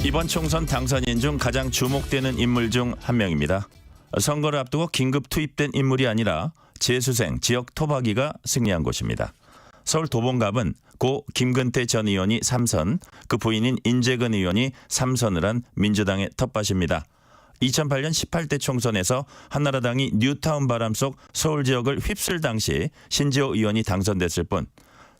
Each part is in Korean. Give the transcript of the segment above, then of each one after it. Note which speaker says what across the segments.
Speaker 1: 이번 총선 당선인 중 가장 주목되는 인물 중 한 명입니다. 선거를 앞두고 긴급 투입된 인물이 아니라 재수생 지역 토박이가 승리한 곳입니다. 서울 도봉갑은 고 김근태 전 의원이 3선, 그 부인인 인재근 의원이 3선을 한 민주당의 텃밭입니다. 2008년 18대 총선에서 한나라당이 뉴타운 바람 속 서울 지역을 휩쓸 당시 신지호 의원이 당선됐을 뿐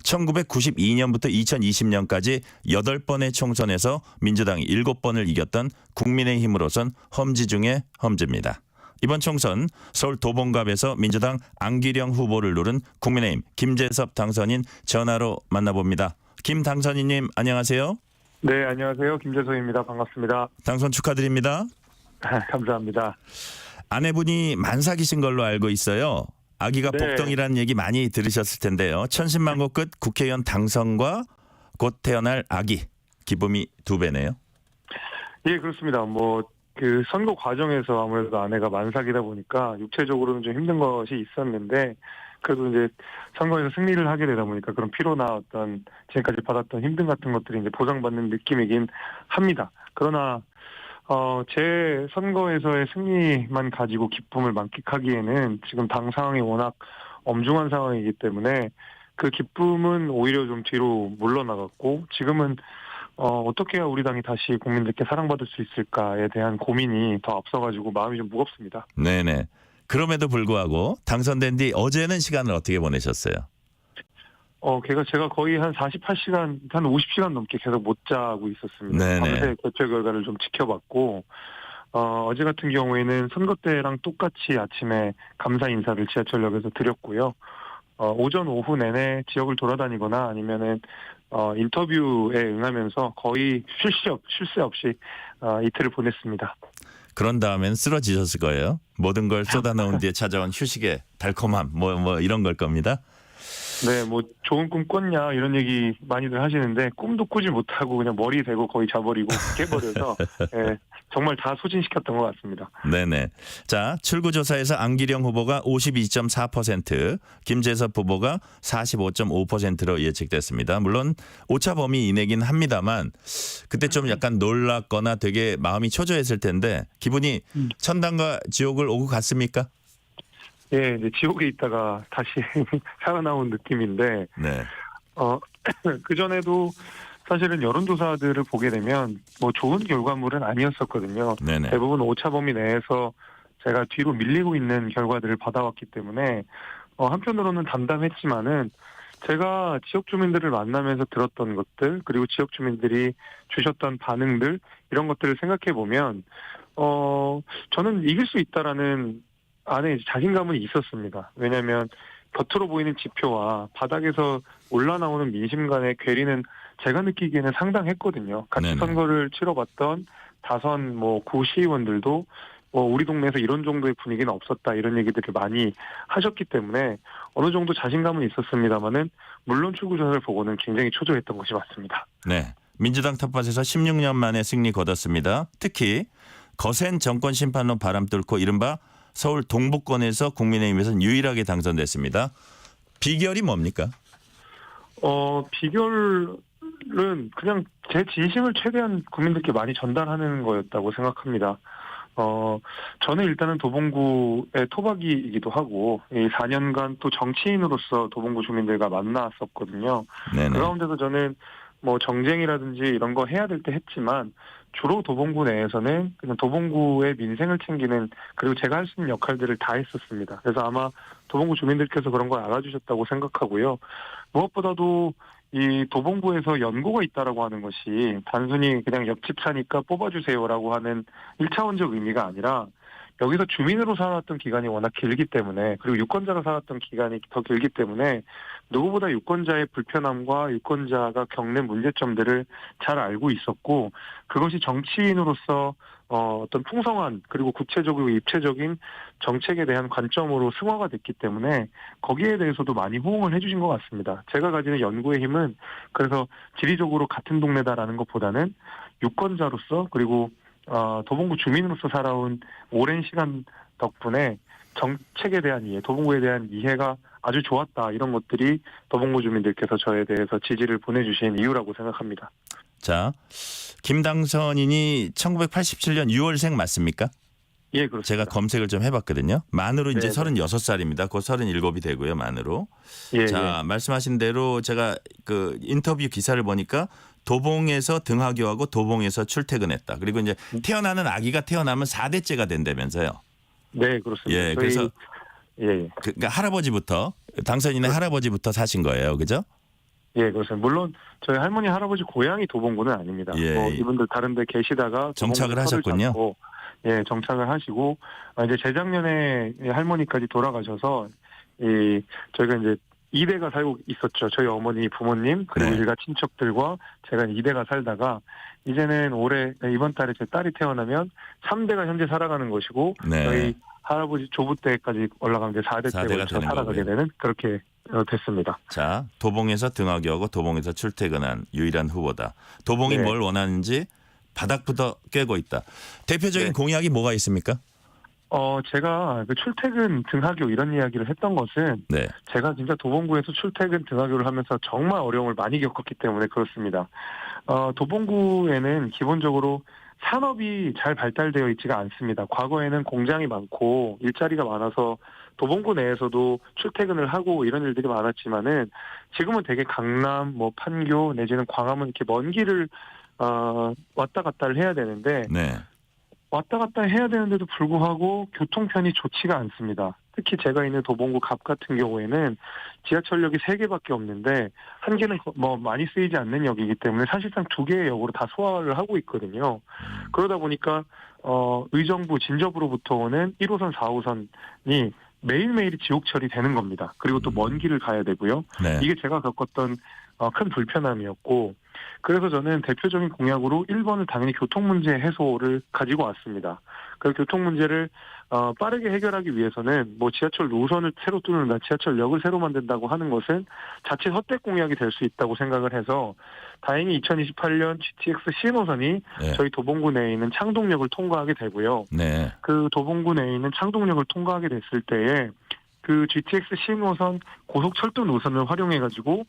Speaker 1: 1992년부터 2020년까지 8번의 총선에서 민주당이 7번을 이겼던 국민의힘으로선 험지 중의 험지입니다. 이번 총선 서울 도봉갑에서 민주당 안기령 후보를 누른 국민의힘 김재섭 당선인 전화로 만나봅니다. 김 당선인님 안녕하세요.
Speaker 2: 네, 안녕하세요. 김재섭입니다. 반갑습니다.
Speaker 1: 당선 축하드립니다.
Speaker 2: 감사합니다.
Speaker 1: 아내분이 만삭이신 걸로 알고 있어요. 아기가
Speaker 2: 네.
Speaker 1: 복덩이라는 얘기 많이 들으셨을 텐데요. 천신만고 끝 국회의원 당선과 곧 태어날 아기, 기쁨이 2배네요.
Speaker 2: 예, 그렇습니다. 그 선거 과정에서 아무래도 아내가 만삭이다 보니까 육체적으로는 좀 힘든 것이 있었는데 그래도 이제 선거에서 승리를 하게 되다 보니까 그런 피로나 어떤 지금까지 받았던 힘듦 같은 것들이 이제 보상받는 느낌이긴 합니다. 그러나 제 선거에서의 승리만 가지고 기쁨을 만끽하기에는 지금 당 상황이 워낙 엄중한 상황이기 때문에 그 기쁨은 오히려 좀 뒤로 물러나갔고 지금은 어떻게 해야 우리 당이 다시 국민들께 사랑받을 수 있을까에 대한 고민이 더 앞서가지고 마음이 좀 무겁습니다.
Speaker 1: 네네. 그럼에도 불구하고 당선된 뒤 어제는 시간을 어떻게 보내셨어요?
Speaker 2: 제가 거의 한 48시간, 한 50시간 넘게 계속 못 자고 있었습니다.
Speaker 1: 네네.
Speaker 2: 밤새 개표 결과를 좀 지켜봤고, 어제 같은 경우에는 선거 때랑 똑같이 아침에 감사 인사를 지하철역에서 드렸고요. 오전, 오후 내내 지역을 돌아다니거나 아니면은, 인터뷰에 응하면서 거의 쉴 새 없이, 이틀을 보냈습니다.
Speaker 1: 그런 다음엔 쓰러지셨을 거예요. 모든 걸 쏟아놓은 뒤에 찾아온 휴식의 달콤함, 이런 걸 겁니다.
Speaker 2: 네, 좋은 꿈 꿨냐 이런 얘기 많이들 하시는데 꿈도 꾸지 못하고 그냥 머리 대고 거의 자버리고 깨버려서 예, 정말 다 소진시켰던 것 같습니다.
Speaker 1: 네네. 자, 출구조사에서 안기령 후보가 52.4%, 김재섭 후보가 45.5%로 예측됐습니다. 물론 오차 범위 이내긴 합니다만 그때 좀 약간 놀랐거나 되게 마음이 초조했을 텐데 기분이 천당과 지옥을 오고 갔습니까?
Speaker 2: 예, 이제 지옥에 있다가 다시 살아나온 느낌인데,
Speaker 1: 네.
Speaker 2: 그전에도 사실은 여론조사들을 보게 되면 좋은 결과물은 아니었었거든요.
Speaker 1: 네네.
Speaker 2: 대부분 오차 범위 내에서 제가 뒤로 밀리고 있는 결과들을 받아왔기 때문에, 한편으로는 담담했지만은 제가 지역 주민들을 만나면서 들었던 것들, 그리고 지역 주민들이 주셨던 반응들, 이런 것들을 생각해 보면, 저는 이길 수 있다라는 안에 자신감은 있었습니다. 왜냐하면 겉으로 보이는 지표와 바닥에서 올라나오는 민심 간의 괴리는 제가 느끼기에는 상당했거든요. 같이
Speaker 1: 네네.
Speaker 2: 선거를 치러봤던 다선 구시의원들도 우리 동네에서 이런 정도의 분위기는 없었다 이런 얘기들을 많이 하셨기 때문에 어느 정도 자신감은 있었습니다만은 물론 출구조사를 보고는 굉장히 초조했던 것이 맞습니다.
Speaker 1: 네. 민주당 텃밭에서 16년 만에 승리 거뒀습니다. 특히 거센 정권 심판로 바람 뚫고 이른바 서울 동부권에서 국민의힘에서는 유일하게 당선됐습니다. 비결이 뭡니까?
Speaker 2: 비결은 그냥 제 진심을 최대한 국민들께 많이 전달하는 거였다고 생각합니다. 저는 일단은 도봉구의 토박이이기도 하고, 이 4년간 또 정치인으로서 도봉구 주민들과 만났었거든요.
Speaker 1: 네네.
Speaker 2: 그 가운데서 저는 정쟁이라든지 이런 거 해야 될 때 했지만, 주로 도봉구 내에서는 그냥 도봉구의 민생을 챙기는 그리고 제가 할 수 있는 역할들을 다 했었습니다. 그래서 아마 도봉구 주민들께서 그런 걸 알아주셨다고 생각하고요. 무엇보다도 이 도봉구에서 연고가 있다라고 하는 것이 단순히 그냥 옆집 사니까 뽑아주세요라고 하는 1차원적 의미가 아니라 여기서 주민으로 살았던 기간이 워낙 길기 때문에 그리고 유권자가 살았던 기간이 더 길기 때문에 누구보다 유권자의 불편함과 유권자가 겪는 문제점들을 잘 알고 있었고 그것이 정치인으로서 어떤 풍성한 그리고 구체적이고 입체적인 정책에 대한 관점으로 승화가 됐기 때문에 거기에 대해서도 많이 호응을 해주신 것 같습니다. 제가 가지는 연구의 힘은 그래서 지리적으로 같은 동네다라는 것보다는 유권자로서 그리고 도봉구 주민으로서 살아온 오랜 시간 덕분에 정책에 대한 이해, 도봉구에 대한 이해가 아주 좋았다. 이런 것들이 도봉구 주민들께서 저에 대해서 지지를 보내주신 이유라고 생각합니다.
Speaker 1: 자, 김당선인이 1987년 6월생 맞습니까?
Speaker 2: 예, 그렇습니다.
Speaker 1: 제가 검색을 좀 해봤거든요. 만으로 이제
Speaker 2: 네,
Speaker 1: 36살입니다. 곧 37이 되고요. 만으로.
Speaker 2: 예,
Speaker 1: 자, 말씀하신 대로 제가 그 인터뷰 기사를 보니까 도봉에서 등하교하고 도봉에서 출퇴근했다. 그리고 이제 태어나는 아기가 태어나면 4대째가 된다면서요.
Speaker 2: 네, 그렇습니다.
Speaker 1: 예, 그래서
Speaker 2: 예,
Speaker 1: 그러니까 할아버지부터 당선인의 할아버지부터 사신 거예요. 그죠?
Speaker 2: 예, 그렇습니다. 물론 저희 할머니 할아버지 고향이 도봉구는 아닙니다.
Speaker 1: 예,
Speaker 2: 뭐
Speaker 1: 예.
Speaker 2: 이분들 다른데 계시다가
Speaker 1: 정착을
Speaker 2: 도봉구에 터를
Speaker 1: 하셨군요.
Speaker 2: 잡고, 예, 정착을 하시고 이제 재작년에 할머니까지 돌아가셔서 저희가 이제 2대가 살고 있었죠. 저희 어머니, 부모님 그리고
Speaker 1: 네.
Speaker 2: 일가 친척들과 제가 2대가 살다가 이제는 올해 이번 달에 제 딸이 태어나면 3대가 현재 살아가는 것이고
Speaker 1: 네.
Speaker 2: 저희 할아버지 조부 때까지 올라가면 이제 4대째
Speaker 1: 4대가
Speaker 2: 걸쳐
Speaker 1: 되는
Speaker 2: 살아가게
Speaker 1: 거고요.
Speaker 2: 되는 그렇게 됐습니다.
Speaker 1: 자, 도봉에서 등하교하고 도봉에서 출퇴근한 유일한 후보다. 도봉이
Speaker 2: 네.
Speaker 1: 뭘 원하는지 바닥부터 깨고 있다. 대표적인
Speaker 2: 네.
Speaker 1: 공약이 뭐가 있습니까?
Speaker 2: 제가 그 출퇴근 등하교 이런 이야기를 했던 것은
Speaker 1: 네.
Speaker 2: 제가 진짜 도봉구에서 출퇴근 등하교를 하면서 정말 어려움을 많이 겪었기 때문에 그렇습니다. 도봉구에는 기본적으로 산업이 잘 발달되어 있지가 않습니다. 과거에는 공장이 많고 일자리가 많아서 도봉구 내에서도 출퇴근을 하고 이런 일들이 많았지만은 지금은 되게 강남, 뭐 판교 내지는 광화문 이렇게 먼 길을 왔다 갔다를 해야 되는데
Speaker 1: 네.
Speaker 2: 왔다 갔다 해야 되는데도 불구하고 교통편이 좋지가 않습니다. 특히 제가 있는 도봉구 갑 같은 경우에는 지하철역이 3개밖에 없는데 한 개는 뭐 많이 쓰이지 않는 역이기 때문에 사실상 2개의 역으로 다 소화를 하고 있거든요. 그러다 보니까 의정부 진접으로부터 오는 1호선, 4호선이 매일매일이 지옥철이 되는 겁니다. 그리고 또 먼 길을 가야 되고요.
Speaker 1: 네.
Speaker 2: 이게 제가 겪었던 큰 불편함이었고 그래서 저는 대표적인 공약으로 1번은 당연히 교통 문제 해소를 가지고 왔습니다. 그 교통 문제를 빠르게 해결하기 위해서는 뭐 지하철 노선을 새로 뚫는다, 지하철역을 새로 만든다고 하는 것은 자칫 헛되게 공약이 될 수 있다고 생각을 해서 다행히 2028년 GTX 시노선이
Speaker 1: 네.
Speaker 2: 저희 도봉구 내에 있는 창동역을 통과하게 되고요.
Speaker 1: 네.
Speaker 2: 그 도봉구 내에 있는 창동역을 통과하게 됐을 때에 그 GTX 시노선 고속철도 노선을 활용해가지고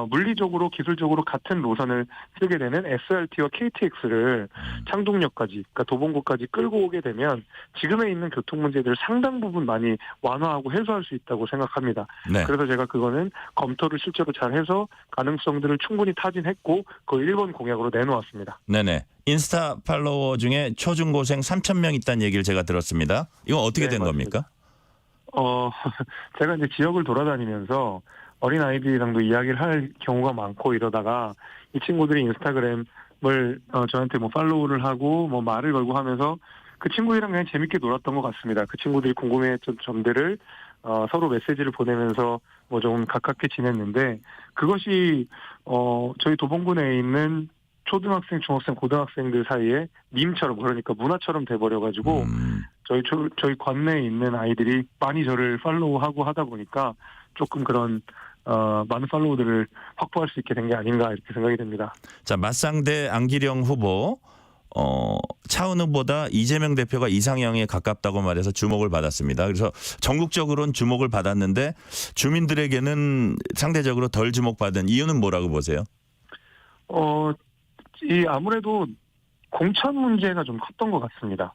Speaker 2: 물리적으로 기술적으로 같은 노선을 쓰게 되는 SRT와 KTX를 창동역까지, 그러니까 도봉구까지 끌고 오게 되면 지금에 있는 교통 문제들을 상당 부분 많이 완화하고 해소할 수 있다고 생각합니다.
Speaker 1: 네.
Speaker 2: 그래서 제가 그거는 검토를 실제로 잘해서 가능성들을 충분히 타진했고 그 1번 공약으로 내놓았습니다.
Speaker 1: 네네. 인스타 팔로워 중에 초중고생 3,000명 있다는 얘기를 제가 들었습니다. 이건 어떻게
Speaker 2: 네,
Speaker 1: 된
Speaker 2: 맞습니다.
Speaker 1: 겁니까?
Speaker 2: 제가 이제 지역을 돌아다니면서 어린 아이들이랑도 이야기를 할 경우가 많고 이러다가 이 친구들이 인스타그램을 저한테 뭐 팔로우를 하고 뭐 말을 걸고 하면서 그 친구들이랑 그냥 재밌게 놀았던 것 같습니다. 그 친구들이 궁금해했던 점들을 서로 메시지를 보내면서 뭐 좀 가깝게 지냈는데 그것이 저희 도봉구 내에 있는 초등학생, 중학생, 고등학생들 사이에 밈처럼 그러니까 문화처럼 돼버려가지고 저희 관내에 있는 아이들이 많이 저를 팔로우하고 하다 보니까 조금 그런 많은 팔로우들을 확보할 수 있게 된 게 아닌가 이렇게 생각이 됩니다.
Speaker 1: 자, 맞상대 안기령 후보 차은우보다 이재명 대표가 이상형에 가깝다고 말해서 주목을 받았습니다. 그래서 전국적으로는 주목을 받았는데 주민들에게는 상대적으로 덜 주목받은 이유는 뭐라고 보세요?
Speaker 2: 아무래도 공천 문제가 좀 컸던 것 같습니다.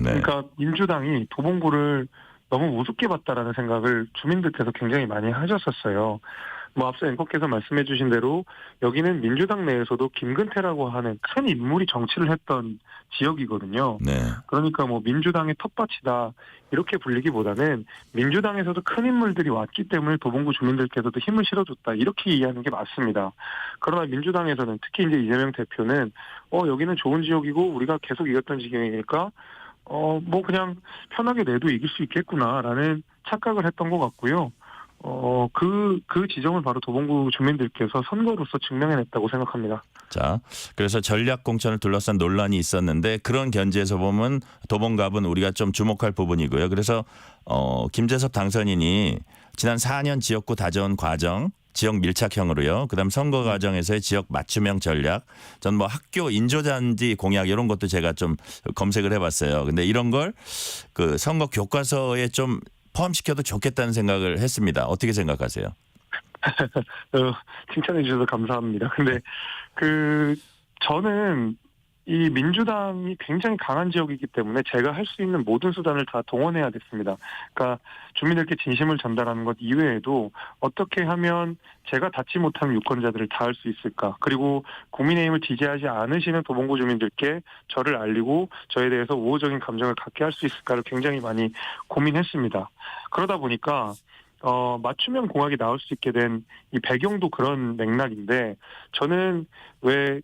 Speaker 1: 네.
Speaker 2: 그러니까 민주당이 도봉구를 너무 우습게 봤다라는 생각을 주민들께서 굉장히 많이 하셨었어요. 뭐 앞서 앵커께서 말씀해 주신 대로 여기는 민주당 내에서도 김근태라고 하는 큰 인물이 정치를 했던 지역이거든요.
Speaker 1: 네.
Speaker 2: 그러니까 뭐 민주당의 텃밭이다 이렇게 불리기보다는 민주당에서도 큰 인물들이 왔기 때문에 도봉구 주민들께서도 힘을 실어줬다 이렇게 이해하는 게 맞습니다. 그러나 민주당에서는 특히 이제 이재명 대표는 여기는 좋은 지역이고 우리가 계속 이겼던 지역이니까 뭐 그냥 편하게 내도 이길 수 있겠구나라는 착각을 했던 것 같고요. 그 지점을 바로 도봉구 주민들께서 선거로서 증명해냈다고 생각합니다.
Speaker 1: 자, 그래서 전략 공천을 둘러싼 논란이 있었는데 그런 견지에서 보면 도봉갑은 우리가 좀 주목할 부분이고요. 그래서 김재섭 당선인이 지난 4년 지역구 다져온 과정, 지역 밀착형으로요. 그다음 선거 과정에서의 지역 맞춤형 전략, 전 뭐 학교 인조잔디 공약 이런 것도 제가 좀 검색을 해봤어요. 근데 이런 걸 그 선거 교과서에 좀 포함시켜도 좋겠다는 생각을 했습니다. 어떻게 생각하세요?
Speaker 2: 칭찬해 주셔서 감사합니다. 근데 저는 이 민주당이 굉장히 강한 지역이기 때문에 제가 할 수 있는 모든 수단을 다 동원해야 됐습니다. 그러니까 주민들께 진심을 전달하는 것 이외에도 어떻게 하면 제가 닿지 못하는 유권자들을 닿을 수 있을까? 그리고 국민의힘을 지지하지 않으시는 도봉구 주민들께 저를 알리고 저에 대해서 우호적인 감정을 갖게 할 수 있을까를 굉장히 많이 고민했습니다. 그러다 보니까 맞춤형 공약이 나올 수 있게 된 이 배경도 그런 맥락인데, 저는 왜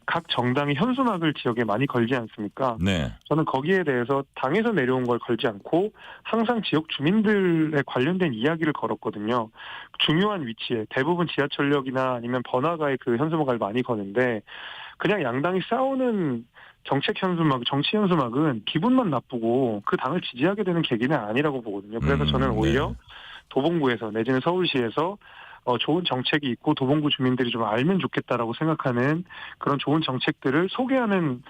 Speaker 2: 각 정당이 현수막을 지역에 많이 걸지 않습니까?
Speaker 1: 네.
Speaker 2: 저는 거기에 대해서 당에서 내려온 걸 걸지 않고 항상 지역 주민들에 관련된 이야기를 걸었거든요. 중요한 위치에 대부분 지하철역이나 아니면 번화가에 그 현수막을 많이 거는데, 그냥 양당이 싸우는 정책 현수막, 정치 현수막은 기분만 나쁘고 그 당을 지지하게 되는 계기는 아니라고 보거든요. 그래서 저는 오히려
Speaker 1: 네.
Speaker 2: 도봉구에서 내지는 서울시에서 좋은 정책이 있고 도봉구 주민들이 좀 알면 좋겠다라고 생각하는 그런 좋은 정책들을 소개하는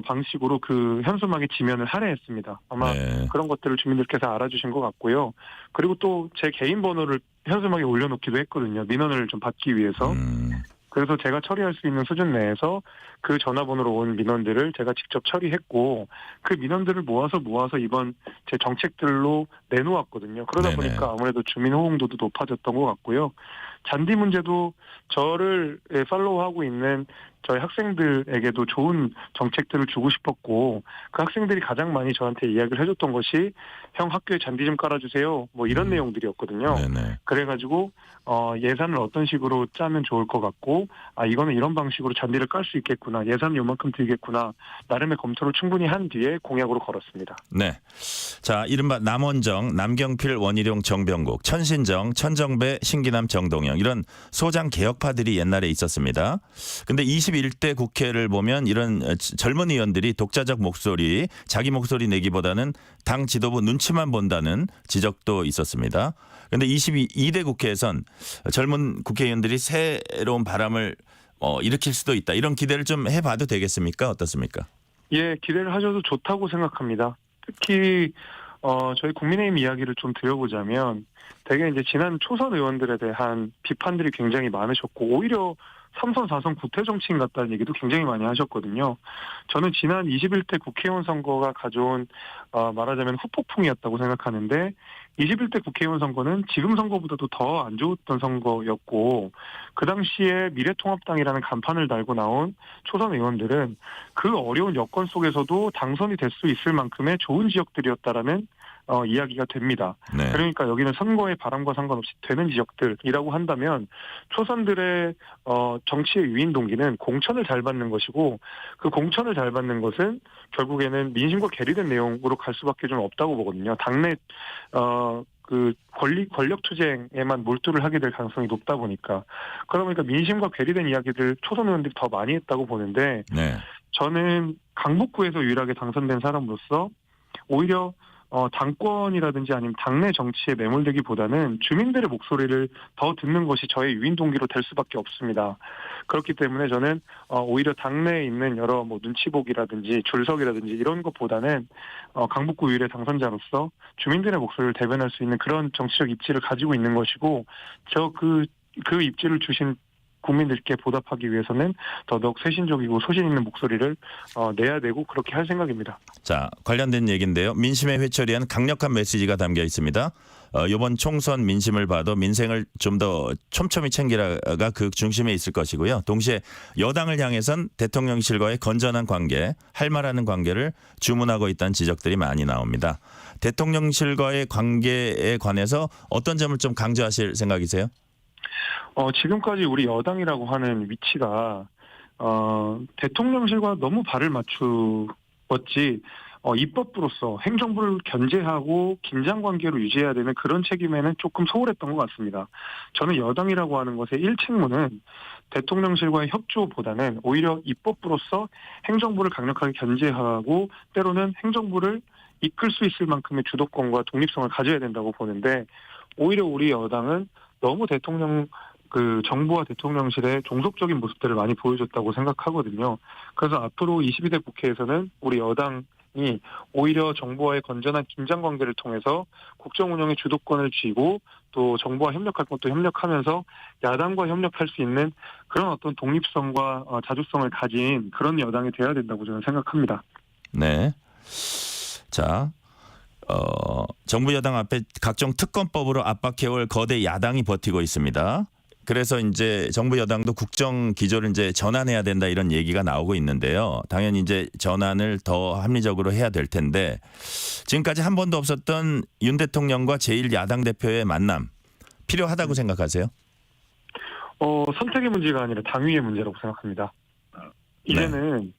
Speaker 2: 방식으로 그 현수막의 지면을 할애했습니다. 아마
Speaker 1: 네.
Speaker 2: 그런 것들을 주민들께서 알아주신 것 같고요. 그리고 또 제 개인 번호를 현수막에 올려놓기도 했거든요. 민원을 좀 받기 위해서. 그래서 제가 처리할 수 있는 수준 내에서 그 전화번호로 온 민원들을 제가 직접 처리했고, 그 민원들을 모아서 이번 제 정책들로 내놓았거든요. 그러다
Speaker 1: 네네.
Speaker 2: 보니까 아무래도 주민 호응도도 높아졌던 것 같고요. 잔디 문제도 저를 팔로우하고 있는 저희 학생들에게도 좋은 정책들을 주고 싶었고, 그 학생들이 가장 많이 저한테 이야기를 해줬던 것이 형 학교에 잔디 좀 깔아주세요, 뭐 이런 내용들이었거든요.
Speaker 1: 네네.
Speaker 2: 그래가지고 예산을 어떤 식으로 짜면 좋을 것 같고, 이거는 이런 방식으로 잔디를 깔 수 있겠구나, 예산 요만큼 들겠구나, 나름의 검토를 충분히 한 뒤에 공약으로 걸었습니다.
Speaker 1: 네. 자, 이른바 남원정, 남경필, 원희룡, 정병국, 천신정, 천정배, 신기남, 정동영, 이런 소장 개혁파들이 옛날에 있었습니다. 근데 21대 국회를 보면 이런 젊은 의원들이 독자적 목소리, 자기 목소리 내기보다는 당 지도부 눈치만 본다는 지적도 있었습니다. 근데 22대 국회에선 젊은 국회의원들이 새로운 바람을 일으킬 수도 있다, 이런 기대를 좀 해봐도 되겠습니까? 어떻습니까?
Speaker 2: 예, 기대를 하셔도 좋다고 생각합니다. 특히 저희 국민의힘 이야기를 좀 드려보자면, 되게 이제 지난 초선 의원들에 대한 비판들이 굉장히 많으셨고, 오히려 3선, 4선 구태 정치인 같다는 얘기도 굉장히 많이 하셨거든요. 저는 지난 21대 국회의원 선거가 가져온 말하자면 후폭풍이었다고 생각하는데, 21대 국회의원 선거는 지금 선거보다도 더 안 좋았던 선거였고, 그 당시에 미래통합당이라는 간판을 달고 나온 초선 의원들은 그 어려운 여건 속에서도 당선이 될 수 있을 만큼의 좋은 지역들이었다라는 이야기가 됩니다.
Speaker 1: 네.
Speaker 2: 그러니까 여기는 선거의 바람과 상관없이 되는 지역들이라고 한다면, 초선들의 정치의 유인 동기는 공천을 잘 받는 것이고, 그 공천을 잘 받는 것은 결국에는 민심과 괴리된 내용으로 갈 수밖에 좀 없다고 보거든요. 당내 그 권력 투쟁에만 몰두를 하게 될 가능성이 높다 보니까. 그러다 보니까 민심과 괴리된 이야기들 초선 의원들이 더 많이 했다고 보는데,
Speaker 1: 네.
Speaker 2: 저는 강북구에서 유일하게 당선된 사람으로서 오히려 당권이라든지 아니면 당내 정치에 매몰되기보다는 주민들의 목소리를 더 듣는 것이 저의 유인 동기로 될 수밖에 없습니다. 그렇기 때문에 저는 오히려 당내에 있는 여러 눈치보기라든지 줄서기라든지 이런 것보다는 강북구 유일의 당선자로서 주민들의 목소리를 대변할 수 있는 그런 정치적 입지를 가지고 있는 것이고, 그 입지를 주신 국민들께 보답하기 위해서는 더더욱 세신적이고 소신 있는 목소리를 내야 되고, 그렇게 할 생각입니다.
Speaker 1: 자, 관련된 얘기인데요. 민심의 회초리 한 강력한 메시지가 담겨 있습니다. 이번 총선 민심을 봐도 민생을 좀 더 촘촘히 챙기라가 그 중심에 있을 것이고요. 동시에 여당을 향해선 대통령실과의 건전한 관계, 할 말하는 관계를 주문하고 있다는 지적들이 많이 나옵니다. 대통령실과의 관계에 관해서 어떤 점을 좀 강조하실 생각이세요?
Speaker 2: 지금까지 우리 여당이라고 하는 위치가 대통령실과 너무 발을 맞추었지, 입법부로서 행정부를 견제하고 긴장 관계로 유지해야 되는 그런 책임에는 조금 소홀했던 것 같습니다. 저는 여당이라고 하는 것의 일책문은 대통령실과의 협조보다는 오히려 입법부로서 행정부를 강력하게 견제하고, 때로는 행정부를 이끌 수 있을 만큼의 주도권과 독립성을 가져야 된다고 보는데, 오히려 우리 여당은 너무 정부와 대통령실의 종속적인 모습들을 많이 보여줬다고 생각하거든요. 그래서 앞으로 22대 국회에서는 우리 여당의 있으니 오히려 정부와의 건전한 긴장 관계를 통해서 국정 운영의 주도권을 쥐고 또 정부와 협력할 것도 협력하면서 야당과 협력할 수 있는 그런 어떤 독립성과 자주성을 가진 그런 여당이 돼야 된다고 저는 생각합니다.
Speaker 1: 네. 자, 정부 여당 앞에 각종 특검법으로 압박해올 거대 야당이 버티고 있습니다. 그래서 이제 정부 여당도 국정 기조를 이제 전환해야 된다 이런 얘기가 나오고 있는데요. 당연히 이제 전환을 더 합리적으로 해야 될 텐데 지금까지 한 번도 없었던 윤 대통령과 제1야당 대표의 만남 필요하다고 생각하세요?
Speaker 2: 선택의 문제가 아니라 당위의 문제라고 생각합니다. 이제는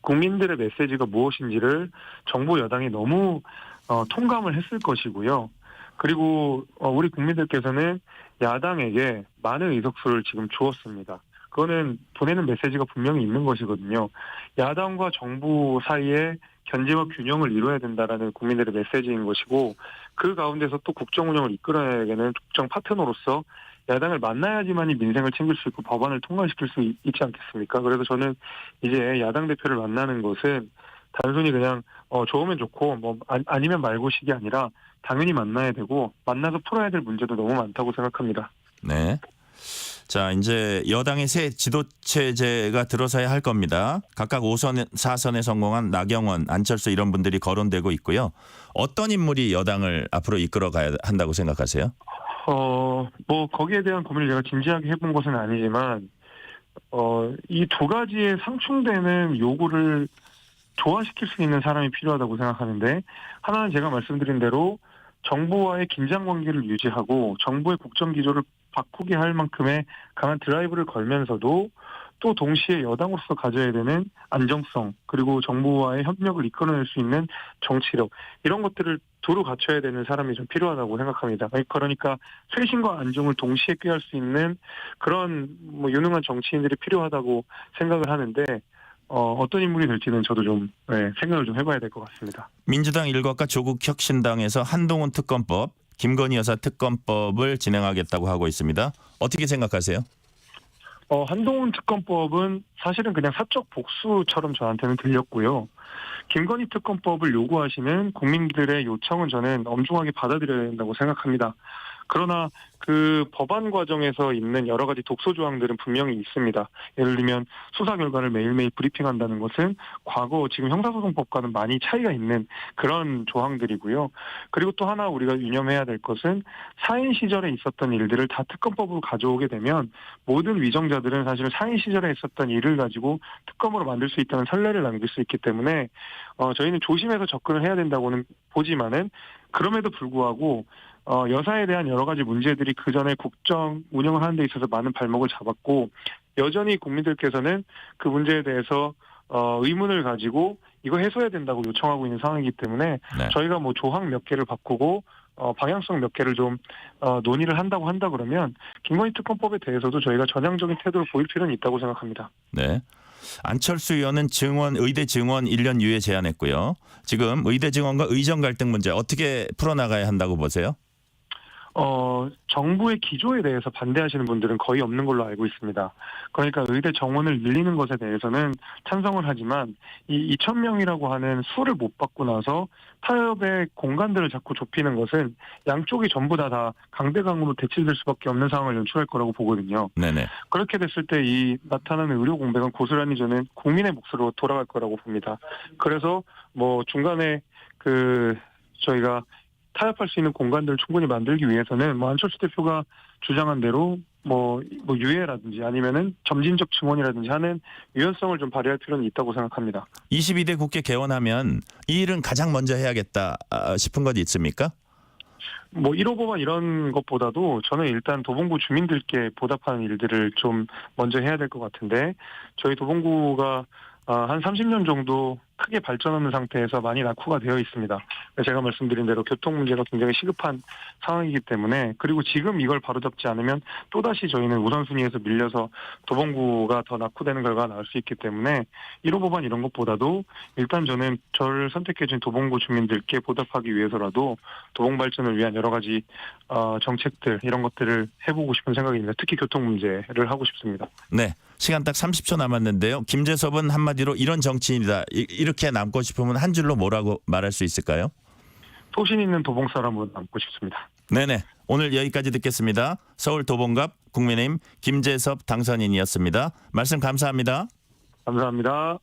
Speaker 2: 국민들의 메시지가 무엇인지를 정부 여당이 너무 통감을 했을 것이고요. 그리고 우리 국민들께서는 야당에게 많은 의석수를 지금 주었습니다. 그거는 보내는 메시지가 분명히 있는 것이거든요. 야당과 정부 사이에 견제와 균형을 이루어야 된다라는 국민들의 메시지인 것이고 그 가운데서 또 국정 운영을 이끌어야 되는 국정 파트너로서 야당을 만나야지만이 민생을 챙길 수 있고 법안을 통과시킬 수 있지 않겠습니까? 그래서 저는 이제 야당 대표를 만나는 것은 단순히 그냥 좋으면 좋고 뭐 아니면 말고식이 아니라 당연히 만나야 되고 만나서 풀어야 될 문제도 너무 많다고 생각합니다.
Speaker 1: 네. 자, 이제 여당의 새 지도체제가 들어서야 할 겁니다. 각각 5선, 4선에 성공한 나경원, 안철수 이런 분들이 거론되고 있고요. 어떤 인물이 여당을 앞으로 이끌어가야 한다고 생각하세요?
Speaker 2: 뭐 거기에 대한 고민을 제가 진지하게 해본 것은 아니지만 이 두 가지의 상충되는 요구를 조화시킬 수 있는 사람이 필요하다고 생각하는데 하나는 제가 말씀드린 대로 정부와의 긴장 관계를 유지하고 정부의 국정 기조를 바꾸게 할 만큼의 강한 드라이브를 걸면서도 또 동시에 여당으로서 가져야 되는 안정성 그리고 정부와의 협력을 이끌어낼 수 있는 정치력 이런 것들을 두루 갖춰야 되는 사람이 좀 필요하다고 생각합니다. 그러니까 쇄신과 안정을 동시에 꾀할 수 있는 그런 뭐 유능한 정치인들이 필요하다고 생각을 하는데 어떤 인물이 될지는 저도 좀 생각을 좀 해봐야 될 것 같습니다.
Speaker 1: 민주당 일각과 조국혁신당에서 한동훈 특검법, 김건희 여사 특검법을 진행하겠다고 하고 있습니다. 어떻게 생각하세요?
Speaker 2: 한동훈 특검법은 사실은 그냥 사적 복수처럼 저한테는 들렸고요. 김건희 특검법을 요구하시는 국민들의 요청은 저는 엄중하게 받아들여야 된다고 생각합니다. 그러나 그 법안 과정에서 있는 여러 가지 독소 조항들은 분명히 있습니다. 예를 들면 수사 결과를 매일매일 브리핑한다는 것은 과거 지금 형사소송법과는 많이 차이가 있는 그런 조항들이고요. 그리고 또 하나 우리가 유념해야 될 것은 사인 시절에 있었던 일들을 다 특검법으로 가져오게 되면 모든 위정자들은 사실 사인 시절에 있었던 일을 가지고 특검으로 만들 수 있다는 선례를 남길 수 있기 때문에 저희는 조심해서 접근을 해야 된다고는 보지만은 그럼에도 불구하고 여사에 대한 여러 가지 문제들이 그 전에 국정 운영을 하는 데 있어서 많은 발목을 잡았고 여전히 국민들께서는 그 문제에 대해서 의문을 가지고 이거 해소해야 된다고 요청하고 있는 상황이기 때문에 저희가 뭐 조항 몇 개를 바꾸고 방향성 몇 개를 좀 논의를 한다 그러면 김건희 특검법에 대해서도 저희가 전향적인 태도를 보일 필요는 있다고 생각합니다.
Speaker 1: 네. 안철수 의원은 의대 증원 1년 유예 제안했고요. 지금 의대 증원과 의정 갈등 문제 어떻게 풀어나가야 한다고 보세요?
Speaker 2: 정부의 기조에 대해서 반대하시는 분들은 거의 없는 걸로 알고 있습니다. 그러니까 의대 정원을 늘리는 것에 대해서는 찬성을 하지만 이 2,000명이라고 하는 수를 못 받고 나서 타협의 공간들을 자꾸 좁히는 것은 양쪽이 전부 다 강대강으로 대치될 수밖에 없는 상황을 연출할 거라고 보거든요.
Speaker 1: 네네.
Speaker 2: 그렇게 됐을 때 이 나타나는 의료 공백은 고스란히 저는 국민의 몫으로 돌아갈 거라고 봅니다. 그래서 뭐 중간에 저희가 타협할 수 있는 공간들을 충분히 만들기 위해서는 뭐 안철수 대표가 주장한 대로 뭐 유예라든지 아니면은 점진적 증원이라든지 하는 유연성을 좀 발휘할 필요는 있다고 생각합니다. 22대
Speaker 1: 국회 개원하면 이 일은 가장 먼저 해야겠다 싶은 것 있습니까?
Speaker 2: 뭐 1호 법안 이런 것보다도 저는 일단 도봉구 주민들께 보답하는 일들을 좀 먼저 해야 될 것 같은데 저희 도봉구가 한 30년 정도 크게 발전하는 상태에서 많이 낙후가 되어 있습니다. 제가 말씀드린 대로 교통 문제가 굉장히 시급한 상황이기 때문에 그리고 지금 이걸 바로잡지 않으면 또다시 저희는 우선순위에서 밀려서 도봉구가 더 낙후되는 결과가 나올 수 있기 때문에 1호 법안 이런 것보다도 일단 저는 저를 선택해준 도봉구 주민들께 보답하기 위해서라도 도봉 발전을 위한 여러 가지 정책들 이런 것들을 해보고 싶은 생각입니다. 특히 교통 문제를 하고 싶습니다.
Speaker 1: 네. 시간 딱 30초 남았는데요. 김재섭은 한마디로 이런 정치인이다. 이렇게 이렇게 남고 싶으면 한 줄로 뭐라고 말할 수 있을까요?
Speaker 2: 소신 있는 도봉 사람으로 남고 싶습니다.
Speaker 1: 네네. 오늘 여기까지 듣겠습니다. 서울 도봉갑 국민의힘 김재섭 당선인이었습니다. 말씀 감사합니다.
Speaker 2: 감사합니다.